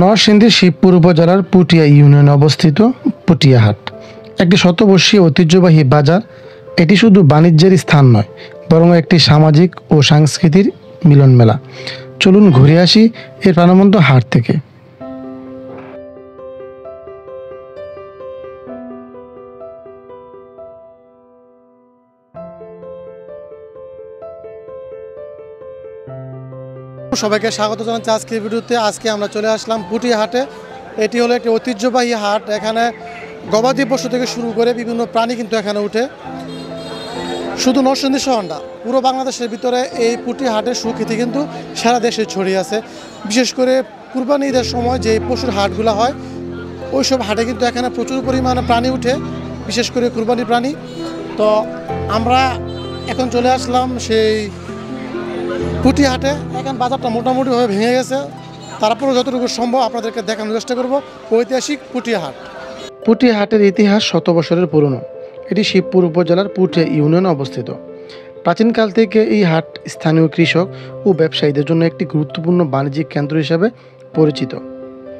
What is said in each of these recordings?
নরসিংদীর শিবপুর উপজেলার পুটিয়া ইউনিয়নে অবস্থিত পুটিয়া হাট একটি শতবর্ষীয় ঐতিহ্যবাহী বাজার। এটি শুধু বাণিজ্যের স্থান নয়, বরং একটি সামাজিক ও সাংস্কৃতিক মিলন মেলা। চলুন ঘুরে আসি এর প্রাণবন্ত হাট থেকে। সবাইকে স্বাগত জানাচ্ছি আজকের ভিডিওতে। আজকে আমরা চলে আসলাম পুটিয়া হাটে। এটি হলো একটি ঐতিহ্যবাহী হাট। এখানে গবাদি পশু থেকে শুরু করে বিভিন্ন প্রাণী কিন্তু এখানে উঠে। শুধু নরসিংদী শহর না, পুরো বাংলাদেশের ভিতরে এই পুটিয়া হাটের সুখ্যাতি কিন্তু সারা দেশে ছড়িয়ে আছে। বিশেষ করে কুরবানি ঈদের সময় যে পশুর হাটগুলো হয়, ওইসব হাটে কিন্তু এখানে প্রচুর পরিমাণে প্রাণী উঠে, বিশেষ করে কুরবানির প্রাণী। তো আমরা এখন চলে আসলাম সেই পুটিয়া হাটে। এখন বাজারটা মোটামুটিভাবে ভেঙে গেছে, তারপরে যতটুকু সম্ভব আপনাদেরকে দেখানোর চেষ্টা করব ঐতিহাসিক পুটিয়া হাট। পুটিয়া হাটের ইতিহাস 100 বছরের পুরনো। এটি শিবপুর উপজেলার পুটিয়া ইউনিয়নে অবস্থিত। প্রাচীনকাল থেকে এই হাট স্থানীয় কৃষক ও ব্যবসায়ীদের জন্য একটি গুরুত্বপূর্ণ বাণিজ্যিক কেন্দ্র হিসাবে পরিচিত।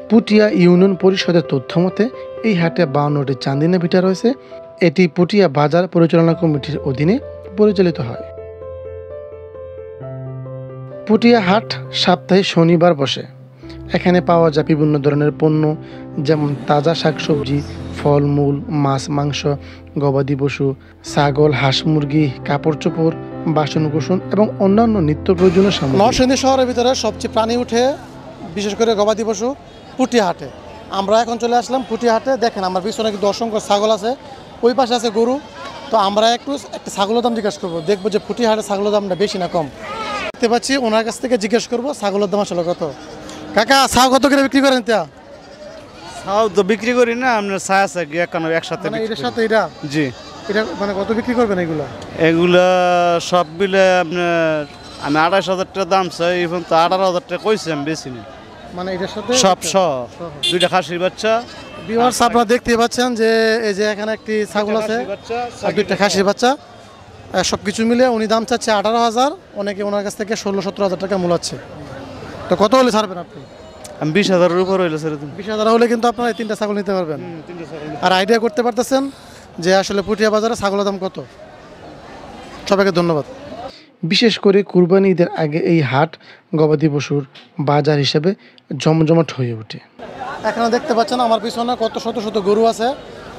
পুটিয়া ইউনিয়ন পরিষদের তথ্য মতে এই হাটে 52টি চান্দিনা ভিটা রয়েছে। এটি পুটিয়া বাজার পরিচালনা কমিটির অধীনে পরিচালিত হয়। পুটিয়া হাট সপ্তাহে শনিবার বসে। এখানে পাওয়া যায় বিভিন্ন ধরনের পণ্য, যেমন তাজা শাকসবজি, ফলমূল, মাছ, মাংস, গবাদি পশু, ছাগল, হাঁস, মুরগি, কাপড় চোপড়, বাসনকোসন এবং অন্যান্য নিত্য প্রয়োজনীয় সামগ্রী। নরসিংদী শহরের ভিতরে সবচেয়ে প্রাণী উঠে, বিশেষ করে গবাদি পশু, পুটিয়া হাটে। আমরা এখন চলে আসলাম পুটিয়া হাটে। দেখেন আমার পিছনে কিন্তু অসংখ্য ছাগল আছে, ওই পাশে আছে গরু। তো আমরা একটা ছাগলের দাম জিজ্ঞাসা করবো, দেখবো যে পুটিয়া হাটে ছাগলের দামটা বেশি না কম। দেখতে পাচ্ছি, ওনার কাছ থেকে জিজ্ঞেস করবো ছাগলের দাম আসলে কত। কাকা, ছাগল কত করে বিক্রি করেন? ছাগল তো বিক্রি করি না, আপনার ছায়া ছাগি একসাথে। এটার সাথে এটা? জি। এটা মানে কত বিক্রি করবেন এগুলো? এগুলা সব মিলে আপনার আমি 28,000 টাকা দাম চাই, এখন তো 18,000 টাকা কইছি, আমি বেশি না। মানে এটার সাথে সব দুইটা খাসির বাচ্চা। ভিউয়ার্স, আপনারা দেখতে পাচ্ছেন যে এই যে এখানে একটি ছাগল আছে আর দুইটা খাসির বাচ্চা, সব কিছু মিলে উনি দাম চাচ্ছে 18,000। অনেকে ওনার কাছ থেকে 16-17,000 টাকা মূলাচ্ছে। তো কত হলে ছাড়বেন আপনি? আমি 20,000-এর উপর হইলে ছেড়ে দিন। 20,000 হলে কিন্তু আপনারা এই 3টা ছাগল নিতে পারবেন। আর আইডিয়া করতে পারতেছেন যে আসলে পুটিয়া বাজারে ছাগলের দাম কত। সবাইকে ধন্যবাদ। বিশেষ করে কুরবানি ঈদের আগে এই হাট গবাদি পশুর বাজার হিসেবে জমজমাট হয়ে ওঠে। এখানে দেখতে পাচ্ছেন আমার পিছনে কত শত শত গরু আছে।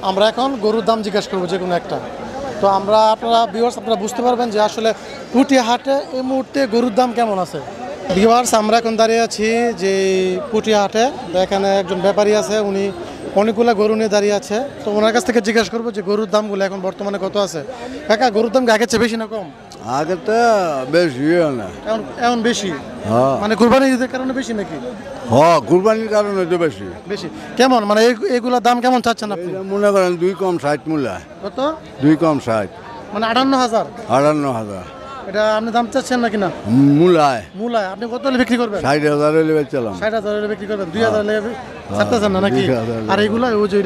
আমরা এখন গরুর দাম জিজ্ঞাসা করবো যে কোনো একটা। তো আপনারা বুঝতে পারবেন যে আসলে পুটিয়া হাটে এই মুহূর্তে গরুর দাম কেমন আছে। ভিউয়ার্স, আমরা এখন দাঁড়িয়ে আছি যে পুটিয়া হাটে। এখানে একজন ব্যাপারী আছে, উনি অনেকগুলো গরু নিয়ে দাঁড়িয়ে আছে। তো ওনার কাছ থেকে জিজ্ঞাসা করবো যে গরুর দামগুলো এখন বর্তমানে কত আছে। কাকা, গরুর দাম আগের চেয়ে বেশি না কম? আগে তো বেশি না, এখন বেশি। মানে কুরবানি ঈদের কারণে বেশি নাকি? হ্যাঁ, কুরবানির কারণে তো বেশি। বেশি কেমন? মানে এগুলোর দাম কেমন চাচ্ছেন আপনি? মনে করেন 2 কম 60 মূলা। কত? 2 কম 60, মানে 58,000। 58,000 এটা আপনি দাম চাচ্ছেন নাকি না? মূলায় আপনি কত হলে বিক্রি করবেন? 60,000 হলে বেচলাম। 60,000 হলে বিক্রি করবেন? 2,000 হলে চাচ্ছেন না নাকি? আর এগুলা ওই যে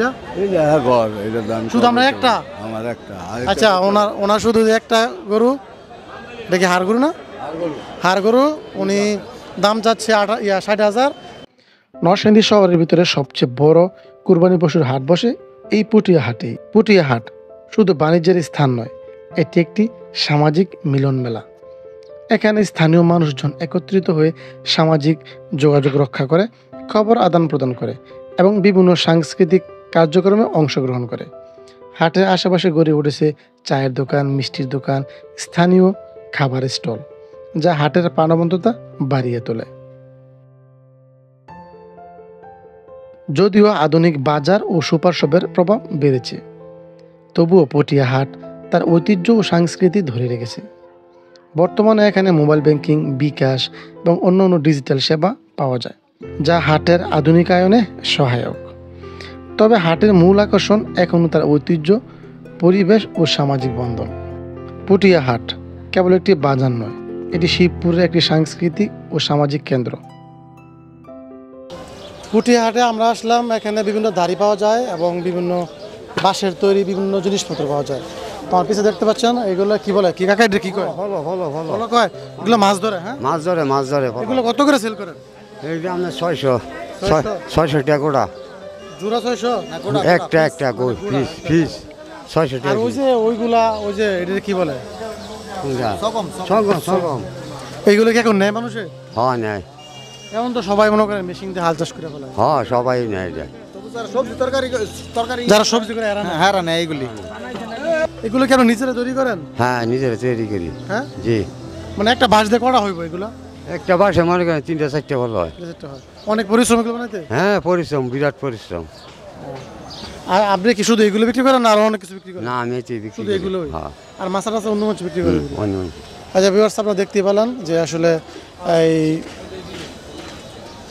এটার দাম শুধু আমরা একটা? আমার একটা। আচ্ছা, ওনার শুধু একটা গরু, দেখি হাড় গরু না, হাড় গরু, উনি দাম চাচ্ছে 60,000। নরসিংদী শহরের ভিতরে সবচেয়ে বড় কুরবানি পশুর হাট বসে এই পুটিয়া হাটে। পুটিয়া হাট শুধু বাণিজ্যের স্থান নয়, এটি একটি সামাজিক মিলন মেলা। এখানে স্থানীয় মানুষজন একত্রিত হয়ে সামাজিক যোগাযোগ রক্ষা করে, খবর আদান প্রদান করে এবং বিভিন্ন সাংস্কৃতিক কার্যক্রমে অংশগ্রহণ করে। হাটের আশেপাশে গড়ে উঠেছে চায়ের দোকান, মিষ্টির দোকান, স্থানীয় খাবারের স্টল, যা হাটের প্রাণবন্ততা বাড়িয়ে তোলে। যদিও আধুনিক বাজার ও সুপার শপের প্রভাব বেড়েছে, তবুও পুটিয়া হাট তার ঐতিহ্য ও সংস্কৃতি ধরে রেখেছে। বর্তমানে এখানে মোবাইল ব্যাংকিং, বিকাশ এবং অন্যান্য ডিজিটাল সেবা পাওয়া যায়, যা হাটের আধুনিকায়নে সহায়ক। তবে হাটের মূল আকর্ষণ এখনও তার ঐতিহ্য, পরিবেশ ও সামাজিক বন্ধন। পুটিয়া হাট কেবল একটি বাজার নয়, এটি শিবপুরের একটি সাংস্কৃতিক ও সামাজিক কেন্দ্র। পুটিয়া হাটে আমরা আসলাম, এখানে বিভিন্ন দাড়ি পাওয়া যায় এবং বিভিন্ন বাঁশের তৈরি বিভিন্ন জিনিসপত্র পাওয়া যায়। তোমার পিছে দেখতে পাচ্ছেন এগুলো কি বলে, কি কাকা, কি কয়? হলো কয় এগুলো মাছ ধরে। হ্যাঁ, মাছ ধরে। এগুলো কত করে সেল করেন? এইটা আমরা 600। ছয়শো টাকা গোড়া জোড়া 600 একটা গোড় ফিস 600 আর টাকা ওই যে ওইগুলা ওই যে এটা কি বলে সগম এইগুলো কি এখন নেয় মানুষে? হ্যাঁ নেয় এখন তো সবাই মনে করে মেশিন দিয়ে হাল চাষ করে ফেলে। হ্যাঁ সবাই নেয় যায় যারা সবজি করে এরা নেয় এইগুলি। এগুলো কেন নিজেরা তৈরি করেন? হ্যাঁ নিজেরা তৈরি করি হ্যাঁ, জি মানে একটা বাঁশ দিয়ে করা হইব এগুলো? একটা বাসে মনে করেন 3-4টা ভালো হয় অনেক পরিশ্রম এগুলো বানাইতে। হ্যাঁ পরিশ্রম বিরাট পরিশ্রম আর আপনি কি শুধু এগুলো বিক্রি করেন না আরো অনেক কিছু বিক্রি করেন? না আমি এটাই বিক্রি শুধু করি। এগুলোই? হ্যাঁ আর মাছ টাছ অন্য মাছ বিক্রি করেন? অন্য আচ্ছা ভিউয়ার্স, আপনারা দেখতেই পেলেন যে আসলে এই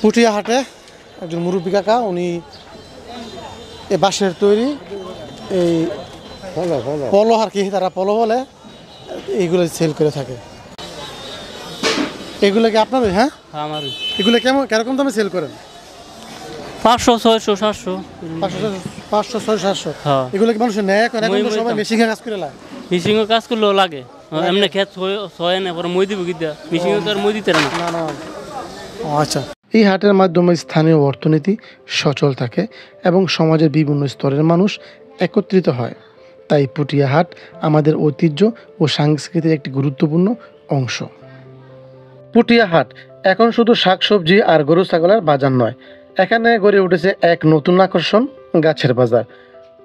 পুঠিয়া হাটে একজন মুরব্বী কাকা, উনি এই বাঁশের তৈরি এই পলো আর কি তারা পলো বলে, এইগুলো সেল করে থাকে। এগুলো কি আপনাদের? হ্যাঁ আমার এগুলো কেমন কিরকম দামে সেল করেন? 500 600 700 500 600 700। হ্যাঁ এগুলো কি মানুষ নেয়? এখন এখন তো মই সবাই দাম। মেশিনে কাজ করে লাগে। মিশিংও কাজ করলেও লাগে এমনি খেত ছয় না পরে মই দিব গিয়া মিশিংও তো আর মই দিতে না। না না আচ্ছা। এই হাটের মাধ্যমে স্থানীয় অর্থনীতি সচল থাকে এবং সমাজের বিভিন্ন স্তরের মানুষ একত্রিত হয়। তাই পুঠিয়া হাট আমাদের ঐতিহ্য ও সংস্কৃতির একটি গুরুত্বপূর্ণ অংশ। পুঠিয়া হাট এখন শুধু শাকসবজি আর গরু ছাগলের বাজার নয়, এখানে গড়ে উঠেছে এক নতুন আকর্ষণ, গাছের বাজার।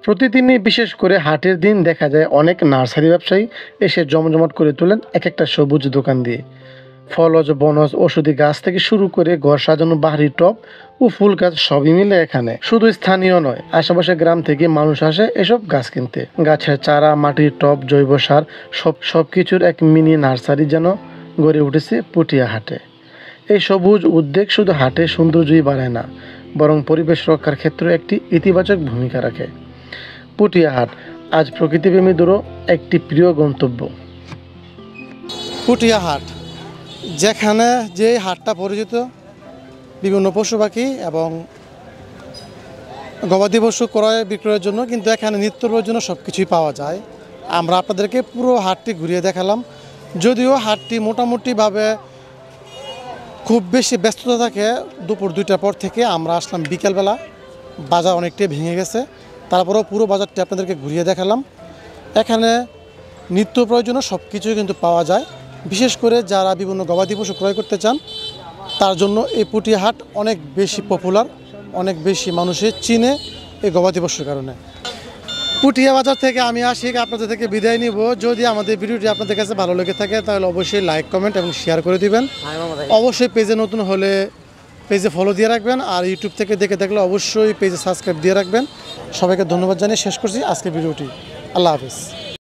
প্রতিদিনই বিশেষ করে হাটের দিন দেখা যায় অনেক নার্সারি ব্যবসায়ী এসে জমজমাট করে তোলেন এক একটা সবুজ দোকান দিয়ে। ফলজ, বনজ, ওষুধি গাছ থেকে শুরু করে ঘর সাজানো বাহারি টব ও ফুল গাছ সবই মিলে এখানে। শুধু স্থানীয় নয়, আশেপাশে গ্রাম থেকে মানুষ আসে এসব গাছ কিনতে। গাছের চারা, মাটির টব, জৈব সার সবকিছুর এক মিনি নার্সারি যেন গড়ে উঠেছে পুঠিয়া হাটে। এই সবুজ উদ্যোগ শুধু হাটে সৌন্দর্যই বাড়ায় না, বরং পরিবেশ রক্ষার ক্ষেত্রে একটি ইতিবাচক ভূমিকা রাখে। পুঠিয়া হাট আজ প্রকৃতিপ্রেমীদেরও একটি প্রিয় গন্তব্য। পুঠিয়া হাট, যেখানে যে হাটটা পরিচিত বিভিন্ন পশু পাখি এবং গবাদি পশু ক্রয় বিক্রয়ের জন্য, কিন্তু এখানে নিত্য প্রয়োজনীয় সব কিছুই পাওয়া যায়। আমরা আপনাদেরকে পুরো হাটটি ঘুরিয়ে দেখালাম। যদিও হাটটি মোটামুটিভাবে খুব বেশি ব্যস্ততা থাকে দুপুর 2টার পর থেকে। আমরা আসলাম বিকেলবেলা, বাজার অনেকটাই ভেঙে গেছে, তারপরেও পুরো বাজারটি আপনাদেরকে ঘুরিয়ে দেখালাম। এখানে নিত্য প্রয়োজনীয় সব কিছুই কিন্তু পাওয়া যায়। বিশেষ করে যারা বিভিন্ন গবাদি পশু ক্রয় করতে চান তার জন্য এই পুঠিয়া হাট অনেক বেশি পপুলার, অনেক বেশি মানুষের চিনে এই গবাদি পশুর কারণে। পুঠিয়া বাজার থেকে আমি আশিক আপনাদের থেকে বিদায় নিব। যদি আমাদের ভিডিওটি আপনাদের কাছে ভালো লেগে থাকে তাহলে অবশ্যই লাইক, কমেন্ট এবং শেয়ার করে দিবেন। অবশ্যই পেজে নতুন হলে পেজে ফলো দিয়ে রাখবেন, আর ইউটিউব থেকে দেখে থাকলে অবশ্যই পেজে সাবস্ক্রাইব দিয়ে রাখবেন। সবাইকে ধন্যবাদ জানিয়ে শেষ করছি আজকের ভিডিওটি। আল্লাহ হাফিজ।